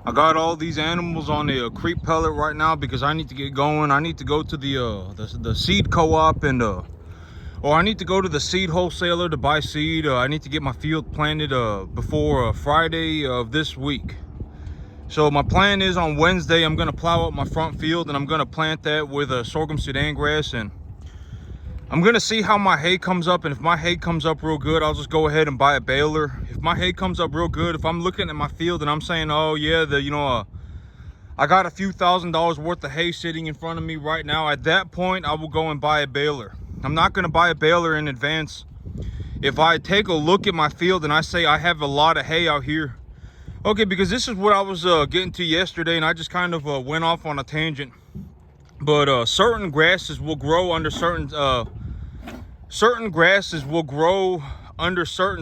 I got all these animals on the creep pellet right now because I need to get going. I need to go to the seed co-op and or I need to go to the seed wholesaler to buy seed. I need to get my field planted before Friday of this week. So my plan is on Wednesday I'm gonna plow up my front field and I'm gonna plant that with sorghum Sudan grass, and I'm gonna see how my hay comes up. And if my hay comes up real good, I'll just go ahead and buy a baler. If my hay comes up real good, if I'm looking at my field and I'm saying, oh yeah, I got a few $1,000s worth of hay sitting in front of me right now, at that point I will go and buy a baler. I'm not gonna buy a baler in advance. If I take a look at my field and I say I have a lot of hay out here, okay, because this is what I was getting to yesterday, and I just kind of went off on a tangent. But certain grasses will grow under certain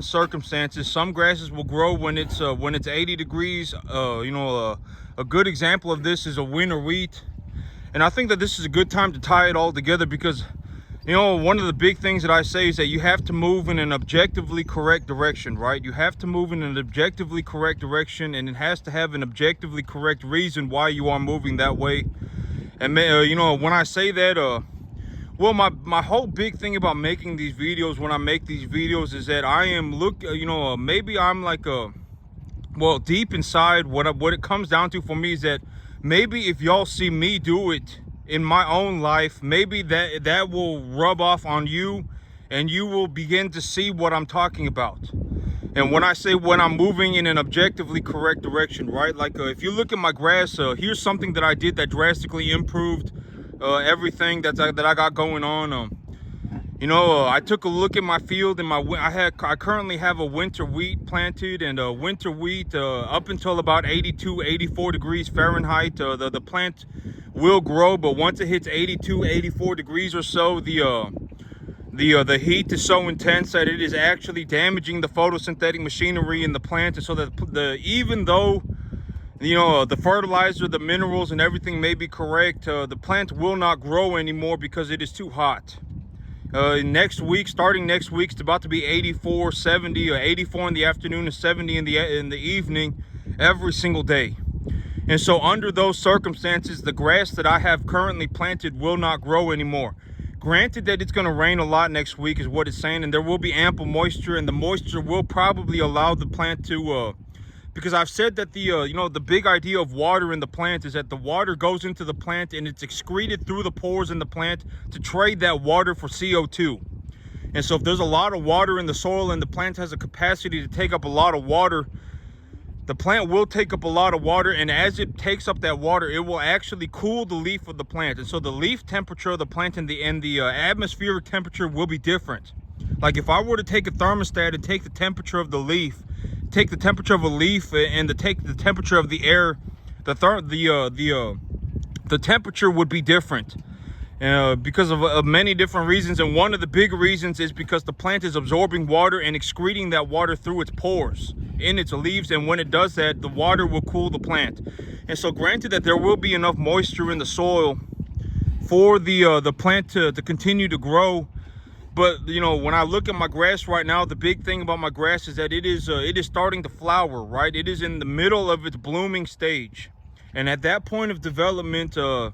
circumstances. Some grasses will grow when it's 80 degrees. A good example of this is a winter wheat, and I think that this is a good time to tie it all together because, one of the big things that I say is that you have to move in an objectively correct direction, right? You have to move in an objectively correct direction, and it has to have an objectively correct reason why you are moving that way. And when I say that, well, my whole big thing about making these videos, when I make these videos, is that I am maybe I'm like well, deep inside, what it comes down to for me is that maybe if y'all see me do it in my own life, maybe that will rub off on you, and you will begin to see what I'm talking about. And when I say when I'm moving in an objectively correct direction, right? Like if you look at my grass, here's something that I did that drastically improved everything that I got going on. I took a look at my field, and I currently have a winter wheat planted, and winter wheat up until about 82, 84 degrees Fahrenheit, the plant will grow. But once it hits 82, 84 degrees or so, the heat is so intense that it is actually damaging the photosynthetic machinery in the plant. And so that even though the fertilizer, the minerals and everything may be correct, the plant will not grow anymore because it is too hot. Starting next week, it's about to be 84, 70, or 84 in the afternoon and 70 in the evening every single day. And so under those circumstances, the grass that I have currently planted will not grow anymore. Granted that it's going to rain a lot next week is what it's saying, and there will be ample moisture, and the moisture will probably allow the plant to because I've said that the big idea of water in the plant is that the water goes into the plant and it's excreted through the pores in the plant to trade that water for CO2. And so if there's a lot of water in the soil and the plant has a capacity to take up a lot of water, the plant will take up a lot of water, and as it takes up that water, it will actually cool the leaf of the plant. And so the leaf temperature of the plant and the atmospheric temperature will be different. Like if I were to take a thermostat and take the temperature of the leaf, take the temperature of a leaf and take the temperature of the air, the temperature would be different because of many different reasons. And one of the big reasons is because the plant is absorbing water and excreting that water through its pores in its leaves, and when it does that, the water will cool the plant. And so granted that there will be enough moisture in the soil for the plant to continue to grow, but when I look at my grass right now, the big thing about my grass is that it is starting to flower, right? It is in the middle of its blooming stage, and at that point of development, the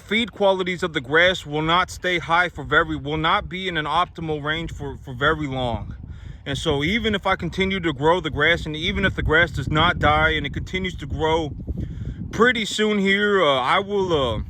feed qualities of the grass will not stay high will not be in an optimal range for very long. And so even if I continue to grow the grass, and even if the grass does not die and it continues to grow, pretty soon here I will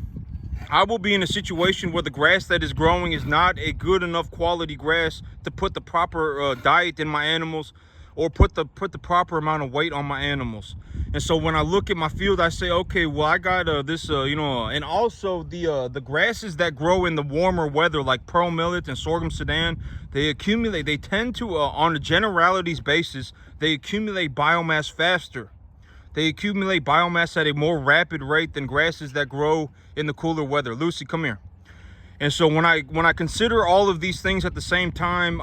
be in a situation where the grass that is growing is not a good enough quality grass to put the proper diet in my animals, or put the proper amount of weight on my animals. And so when I look at my field, I say, okay, well, I got this, and also the grasses that grow in the warmer weather, like pearl millet and sorghum Sudan, they tend to, on a generalities basis, they accumulate biomass faster. They accumulate biomass at a more rapid rate than grasses that grow in the cooler weather. Lucy, come here. And so when I consider all of these things at the same time,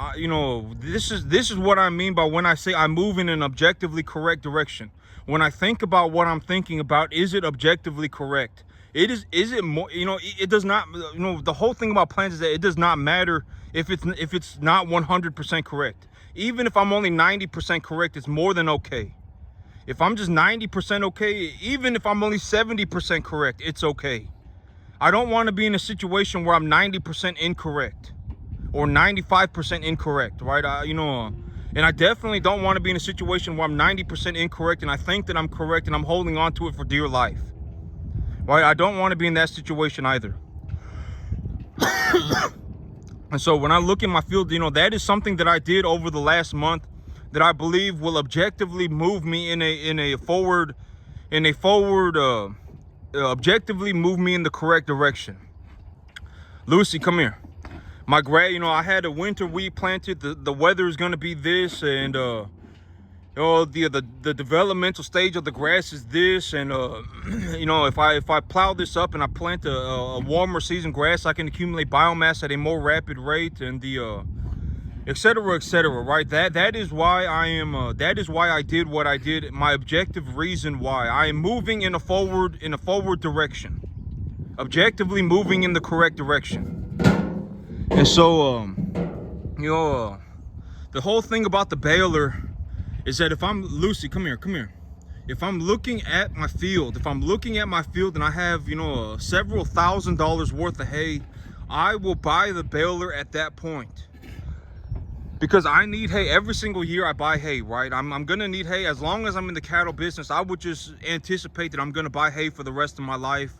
this is what I mean by when I say I move in an objectively correct direction. When I think about what I'm thinking about, is it objectively correct? Is it more, it does not, the whole thing about plants is that it does not matter if it's not 100% correct. Even if I'm only 90% correct, it's more than okay. If I'm just 90% okay, even if I'm only 70% correct, it's okay. I don't want to be in a situation where I'm 90% incorrect or 95% incorrect, right? And I definitely don't want to be in a situation where I'm 90% incorrect and I think that I'm correct and I'm holding on to it for dear life, right? I don't want to be in that situation either. And so when I look in my field, that is something that I did over the last month that I believe will objectively move me objectively move me in the correct direction. Lucy, come here. My I had a winter wheat planted. The weather is going to be this, and the developmental stage of the grass is this, and if I plow this up and I plant a warmer season grass, I can accumulate biomass at a more rapid rate, and et cetera, right? That is why I did what I did. My objective reason why I am moving in a forward direction, objectively moving in the correct direction. And so the whole thing about the baler is that if I'm Lucy, come here. If I'm looking at my field, and I have, several $1,000s worth of hay, I will buy the baler at that point. Because I need hay every single year. I buy hay, right? I'm gonna need hay as long as I'm in the cattle business. I would just anticipate that I'm gonna buy hay for the rest of my life.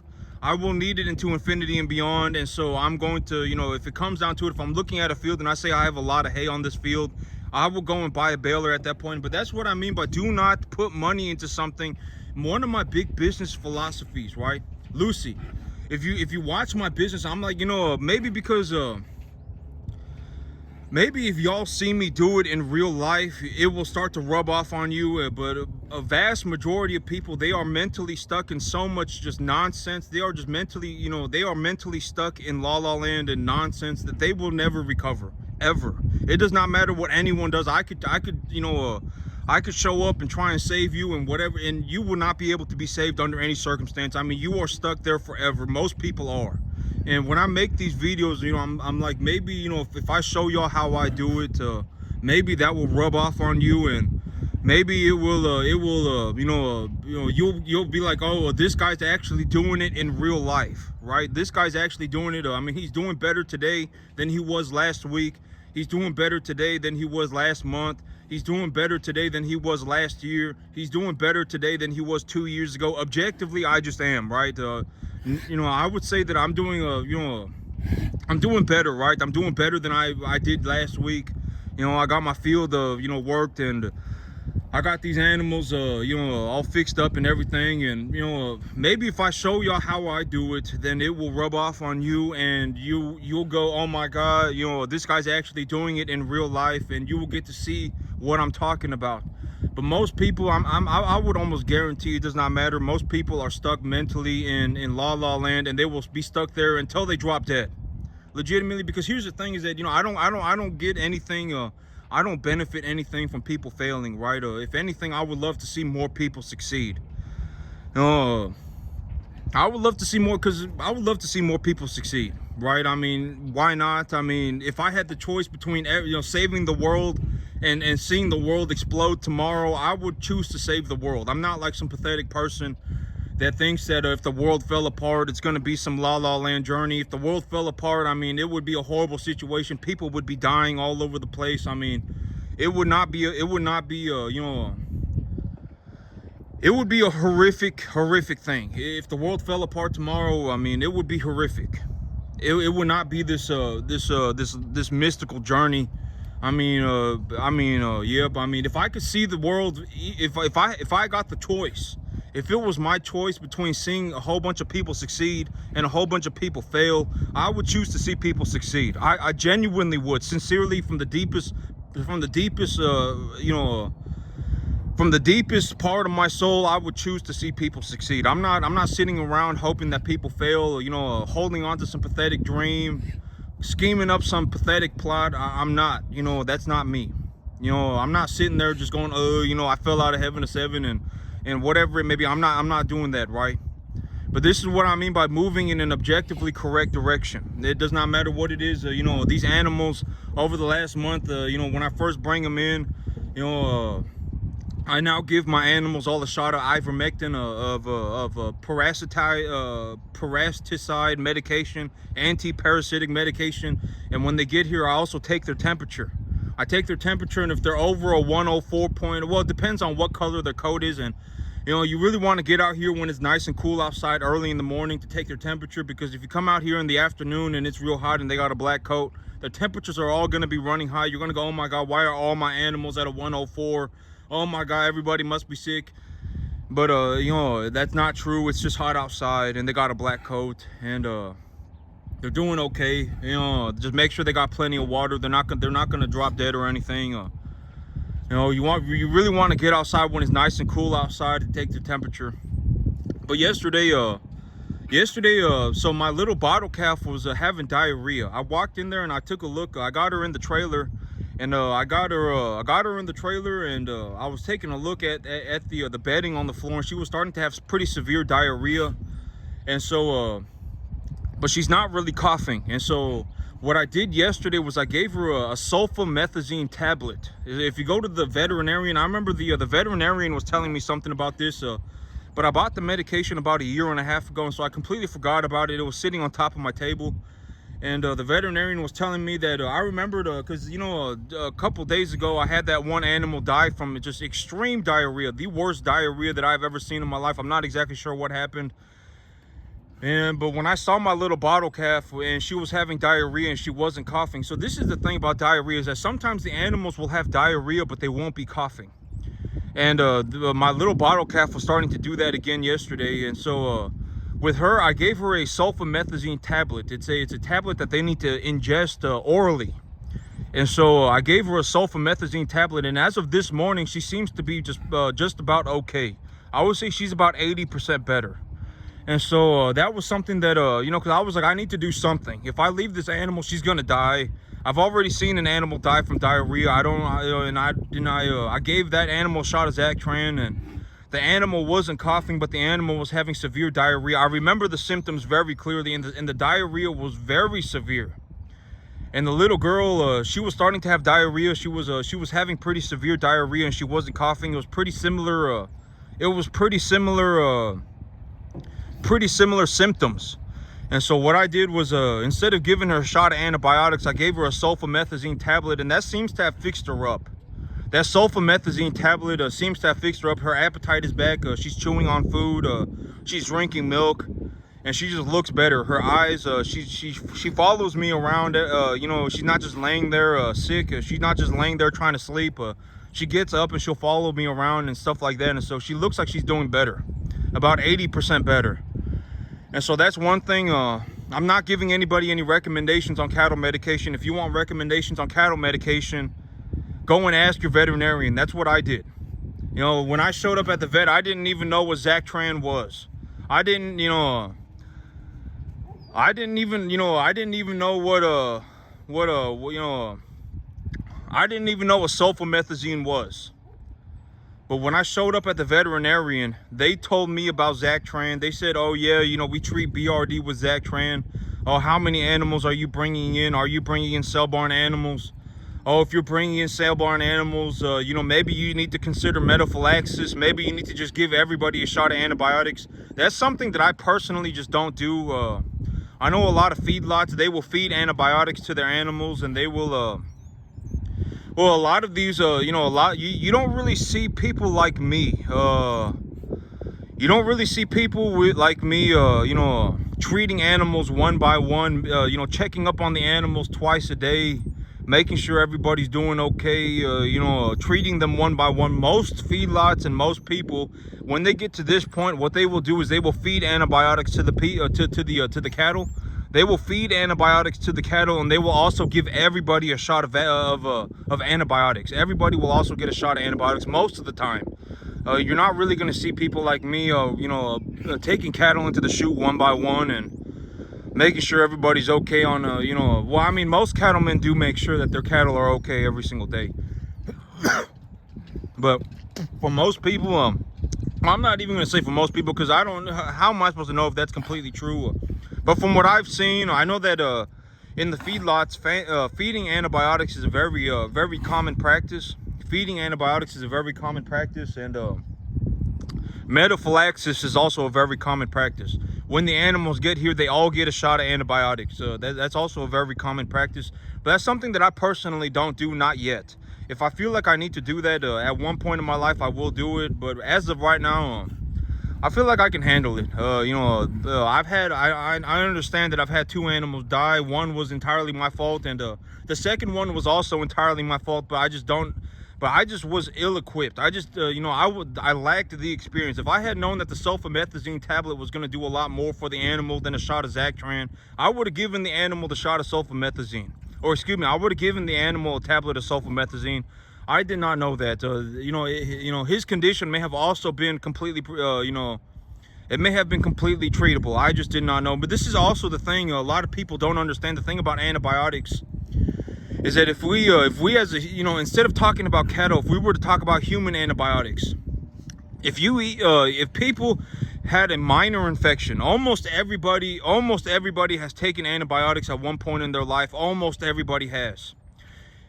I will need it into infinity and beyond. And so I'm going to, if it comes down to it, if I'm looking at a field and I say I have a lot of hay on this field, I will go and buy a baler at that point. But that's what I mean by do not put money into something. One of my big business philosophies, right? Lucy, if you watch my business, I'm like, maybe because maybe if y'all see me do it in real life, it will start to rub off on you. But a vast majority of people, they are mentally stuck in so much just nonsense. They are just mentally, they are mentally stuck in la la land and nonsense that they will never recover, ever. It does not matter what anyone does. I could show up and try and save you and whatever, and you will not be able to be saved under any circumstance. I mean, you are stuck there forever. Most people are. And when I make these videos, I'm like, maybe, if I show y'all how I do it, maybe that will rub off on you, and maybe you'll be like, oh, this guy's actually doing it in real life, right? This guy's actually doing it. I mean, he's doing better today than he was last week. He's doing better today than he was last month. He's doing better today than he was last year. He's doing better today than he was 2 years ago. Objectively, I just am, right? I would say that I'm doing I'm doing better, right? I'm doing better than I did last week. I got my field worked, and I got these animals all fixed up and everything. And maybe if I show y'all how I do it, then it will rub off on you, and you'll go, oh my God, this guy's actually doing it in real life, and you will get to see what I'm talking about. But most people, I would almost guarantee it does not matter. Most people are stuck mentally in la la land, and they will be stuck there until they drop dead, legitimately. Because here's the thing: is that I don't get anything. I don't benefit anything from people failing, right? If anything, I would love to see more people succeed. I would love to see more, because I would love to see more people succeed, right? I mean, why not? I mean, if I had the choice between saving the world and seeing the world explode tomorrow, I would choose to save the world. I'm not like some pathetic person that thinks that if the world fell apart, it's going to be some la la land journey. If the world fell apart, I mean, it would be a horrible situation. People would be dying all over the place. I mean, it would be a horrific thing. If the world fell apart tomorrow, I mean, it would be horrific. It would not be this mystical journey. I mean, yep. I mean, if I could see the world, if I got the choice, if it was my choice between seeing a whole bunch of people succeed and a whole bunch of people fail, I would choose to see people succeed. I genuinely would, sincerely, from the deepest part of my soul, I would choose to see people succeed. I'm not sitting around hoping that people fail, holding on to some pathetic dream, scheming up some pathetic plot. I'm not, that's not me. I'm not sitting there just going, I fell out of heaven to seven and whatever it may be. I'm not doing that, right? But this is what I mean by moving in an objectively correct direction. It does not matter what it is. These animals over the last month, when I first bring them in, I now give my animals all a shot of ivermectin, parasiticide medication, anti-parasitic medication. And when they get here, I also take their temperature. I take their temperature, and if they're over a 104 point, well, it depends on what color their coat is. And you know, you really want to get out here when it's nice and cool outside early in the morning to take their temperature, because if you come out here in the afternoon and it's real hot and they got a black coat, the temperatures are all going to be running high. You're going to go, oh my God, why are all my animals at a 104? Oh my God, everybody must be sick. But you know, that's not true. It's just hot outside and they got a black coat, and they're doing okay. You know, just make sure they got plenty of water. They're not gonna drop dead or anything. You know, you really want to get outside when it's nice and cool outside to take the temperature. But yesterday, so my little bottle calf was having diarrhea. I walked in there and I took a look. I got her in the trailer, and I got her in the trailer, and I was taking a look at the bedding on the floor, and she was starting to have pretty severe diarrhea. And so but she's not really coughing. And so what I did yesterday was I gave her a sulfamethazine tablet. If you go to the veterinarian, I remember the veterinarian was telling me something about this, but I bought the medication about 1.5 years ago, and so I completely forgot about it. It was sitting on top of my table. And the veterinarian was telling me that I remembered, because, you know, a couple days ago, I had that one animal die from just extreme diarrhea, the worst diarrhea that I've ever seen in my life. I'm not exactly sure what happened. But when I saw my little bottle calf and she was having diarrhea and she wasn't coughing. So this is the thing about diarrhea, is that sometimes the animals will have diarrhea, but they won't be coughing. And my little bottle calf was starting to do that again yesterday. And so with her, I gave her a sulfamethazine tablet. It's a tablet that they need to ingest orally. And so I gave her a sulfamethazine tablet, and as of this morning, she seems to be just about okay. I would say she's about 80% better. And so that was something that, you know, because I was like, I need to do something. If I leave this animal, she's going to die. I've already seen an animal die from diarrhea. I gave that animal a shot of Zactran, and the animal wasn't coughing, but the animal was having severe diarrhea. I remember the symptoms very clearly, and the diarrhea was very severe. And the little girl, she was starting to have diarrhea. She was having pretty severe diarrhea, and she wasn't coughing. It was pretty similar. Pretty similar symptoms. And so what I did was, instead of giving her a shot of antibiotics, I gave her a sulfamethazine tablet, and that seems to have fixed her up. That sulfamethazine tablet seems to have fixed her up. Her appetite is back. She's chewing on food. She's drinking milk, and she just looks better. Her eyes, she follows me around. You know, she's not just laying there sick. She's not just laying there trying to sleep. She gets up and she'll follow me around and stuff like that. And so she looks like she's doing better, about 80% better. And so that's one thing. I'm not giving anybody any recommendations on cattle medication. If you want recommendations on cattle medication, go and ask your veterinarian. That's what I did. You know, when I showed up at the vet, I didn't even know what Zactran was. I didn't even know I didn't even know what sulfamethazine was. But when I showed up at the veterinarian, they told me about Zactran. They said, oh yeah, you know, we treat BRD with Zactran. Oh, how many animals are you bringing in? Are you bringing in cell barn animals? Oh, if you're bringing in cell barn animals, you know, maybe you need to consider metaphylaxis. Maybe you need to just give everybody a shot of antibiotics. That's something that I personally just don't do. I know a lot of feedlots, they will feed antibiotics to their animals, and they will, well, a lot of these, you know, you don't really see people like me. You don't really see people like me, you know, treating animals one by one, you know, checking up on the animals twice a day, making sure everybody's doing okay, you know, treating them one by one. Most feedlots and most people, when they get to this point, what they will do is they will feed antibiotics to the cattle. They will feed antibiotics to the cattle, and they will also give everybody a shot of antibiotics. Everybody will also get a shot of antibiotics most of the time. You're not really going to see people like me, you know, taking cattle into the chute one by one and making sure everybody's okay on, you know, well, I mean, most cattlemen do make sure that their cattle are okay every single day. But for most people, I'm not even going to say for most people, because I don't know, how am I supposed to know if that's completely true? But from what I've seen, I know that in the feedlots, feeding antibiotics is a very common practice. feeding antibiotics is a very common practice, and metaphylaxis is also a very common practice. When the animals get here, they all get a shot of antibiotics. That's also a very common practice, but that's something that I personally don't do, not yet. If I feel like I need to do that at one point in my life, I will do it, but as of right now, I feel like I can handle it. I understand that I've had 2 animals die. One was entirely my fault, and the second one was also entirely my fault, but I just was ill-equipped. I lacked the experience. If I had known that the sulfamethazine tablet was going to do a lot more for the animal than a shot of Zactran, I would have given the animal the shot of sulfamethazine. Or excuse me, I would have given the animal a tablet of sulfamethazine. I did not know that. His condition may have also been completely, it may have been completely treatable. I just did not know. But this is also the thing. A lot of people don't understand. The thing about antibiotics is that if we as a, instead of talking about cattle, if we were to talk about human antibiotics, if people had a minor infection, almost everybody has taken antibiotics at one point in their life. Almost everybody has.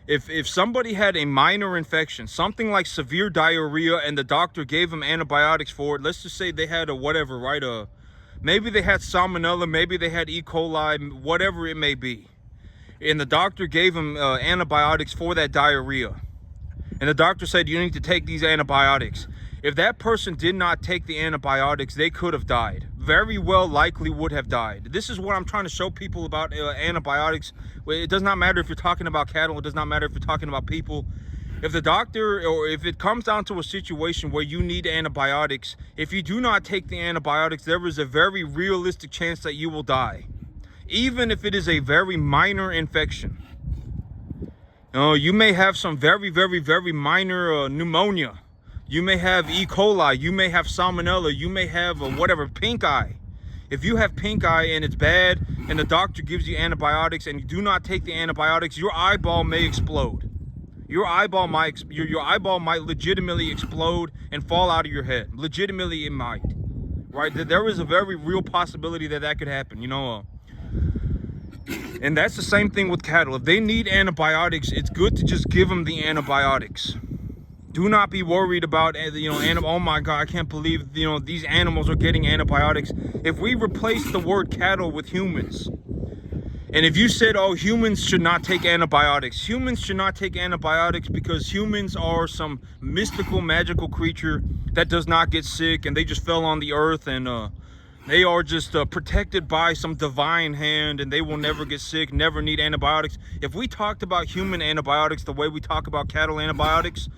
If somebody had a minor infection, something like severe diarrhea, and the doctor gave them antibiotics for it, let's just say they had maybe they had salmonella, maybe they had E. coli, whatever it may be, and the doctor gave them antibiotics for that diarrhea, and the doctor said, you need to take these antibiotics. If that person did not take the antibiotics, they could have died. Very well likely would have died. This is what I'm trying to show people about antibiotics. It does not matter if you're talking about cattle. It does not matter if you're talking about people. If the doctor, or if it comes down to a situation where you need antibiotics, if you do not take the antibiotics, there is a very realistic chance that you will die. Even if it is a very minor infection. You may have some very, very, very minor pneumonia. You may have E. coli, you may have salmonella, you may have pink eye. If you have pink eye and it's bad and the doctor gives you antibiotics and you do not take the antibiotics, your eyeball may explode. Your eyeball might legitimately explode and fall out of your head. Legitimately, it might. Right? There is a very real possibility that could happen, And that's the same thing with cattle. If they need antibiotics, it's good to just give them the antibiotics. Do not be worried about, oh my God, I can't believe, these animals are getting antibiotics. If we replace the word cattle with humans, and if you said, oh, humans should not take antibiotics, because humans are some mystical, magical creature that does not get sick, and they just fell on the earth, and they are just protected by some divine hand, and they will never get sick, never need antibiotics. If we talked about human antibiotics the way we talk about cattle antibiotics,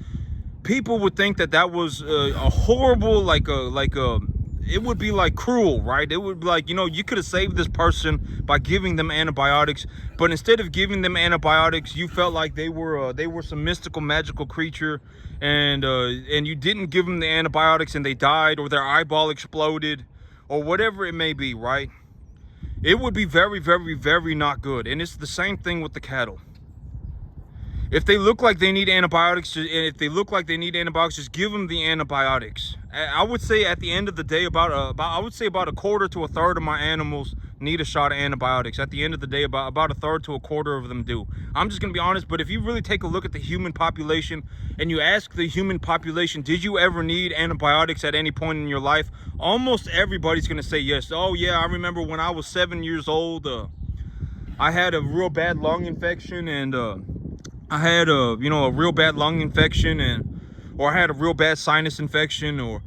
people would think that was a horrible, it would be like cruel, right? It would be like, you could have saved this person by giving them antibiotics, but instead of giving them antibiotics, you felt like they were some mystical, magical creature, and you didn't give them the antibiotics and they died, or their eyeball exploded, or whatever it may be, right? It would be very, very, very not good. And it's the same thing with the cattle. If they look like they need antibiotics, just give them the antibiotics. I would say at the end of the day, about a quarter to a third of my animals need a shot of antibiotics. At the end of the day, about a third to a quarter of them do. I'm just gonna be honest, but if you really take a look at the human population and you ask the human population, did you ever need antibiotics at any point in your life? Almost everybody's gonna say yes. Oh yeah, I remember when I was 7 years old, I had a real bad lung infection, and I had a real bad lung infection, or I had a real bad sinus infection, or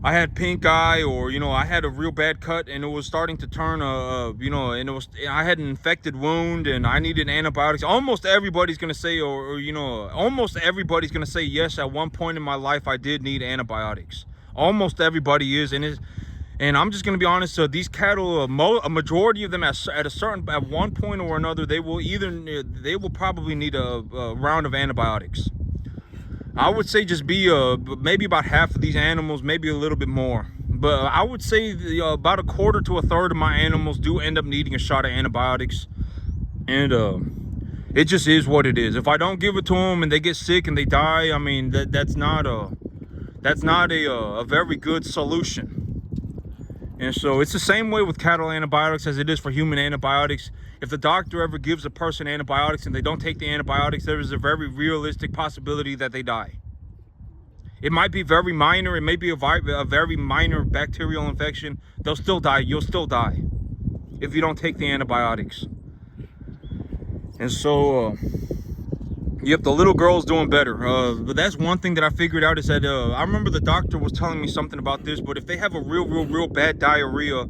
I had pink eye, or I had a real bad cut and it was starting to turn I had an infected wound and I needed antibiotics. Almost everybody's gonna say, almost everybody's gonna say yes, at one point in my life I did need antibiotics. Almost everybody is, and I'm just gonna be honest. These cattle, a majority of them, at one point or another, they will probably need a round of antibiotics. I would say just be maybe about half of these animals, maybe a little bit more, but I would say about a quarter to a third of my animals do end up needing a shot of antibiotics, and it just is what it is. If I don't give it to them and they get sick and they die, I mean that's not a very good solution. And so it's the same way with cattle antibiotics as it is for human antibiotics. If the doctor ever gives a person antibiotics and they don't take the antibiotics, there is a very realistic possibility that they die. It might be very minor. It may be a very minor bacterial infection. They'll still die. You'll still die if you don't take the antibiotics. And so, yep, the little girl's doing better. But that's one thing that I figured out is that I remember the doctor was telling me something about this. But if they have a real bad diarrhea,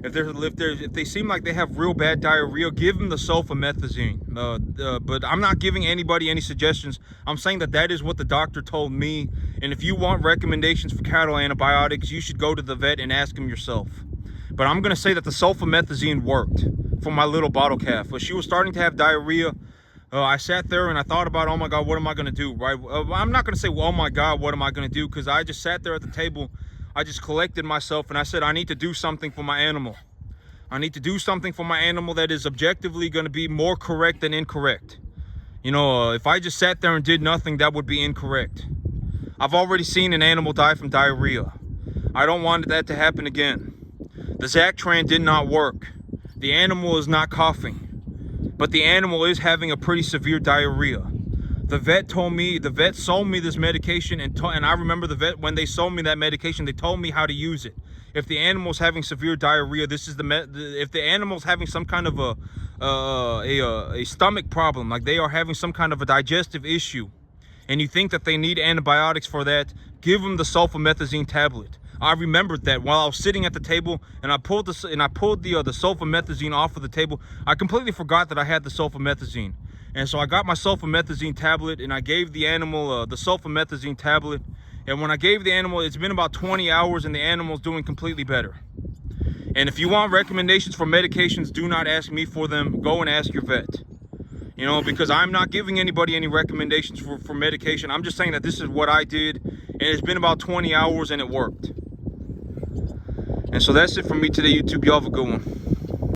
if they seem like they have real bad diarrhea, give them the sulfamethazine. But I'm not giving anybody any suggestions. I'm saying that is what the doctor told me. And if you want recommendations for cattle antibiotics, you should go to the vet and ask him yourself. But I'm going to say that the sulfamethazine worked for my little bottle calf. But she was starting to have diarrhea. I sat there and I thought about, oh my God, what am I going to do? Right? I'm not going to say, well, oh my God, what am I going to do? Because I just sat there at the table. I just collected myself and I said, I need to do something for my animal. I need to do something for my animal that is objectively going to be more correct than incorrect. You know, if I just sat there and did nothing, that would be incorrect. I've already seen an animal die from diarrhea. I don't want that to happen again. The Zactran did not work. The animal is not coughing, but the animal is having a pretty severe diarrhea. The vet sold me this medication, and I remember the vet, when they sold me that medication, they told me how to use it. If the animal's having severe diarrhea, if the animal's having some kind of a stomach problem, like they are having some kind of a digestive issue, and you think that they need antibiotics for that, give them the sulfamethazine tablet. I remembered that while I was sitting at the table and I pulled the sulfamethazine off of the table. I completely forgot that I had the sulfamethazine. And so I got my sulfamethazine tablet and I gave the animal the sulfamethazine tablet. And when I gave the animal, it's been about 20 hours and the animal's doing completely better. And if you want recommendations for medications, do not ask me for them. Go and ask your vet. You know, because I'm not giving anybody any recommendations for medication. I'm just saying that this is what I did. And it's been about 20 hours and it worked. And so that's it for me today, YouTube. Y'all have a good one.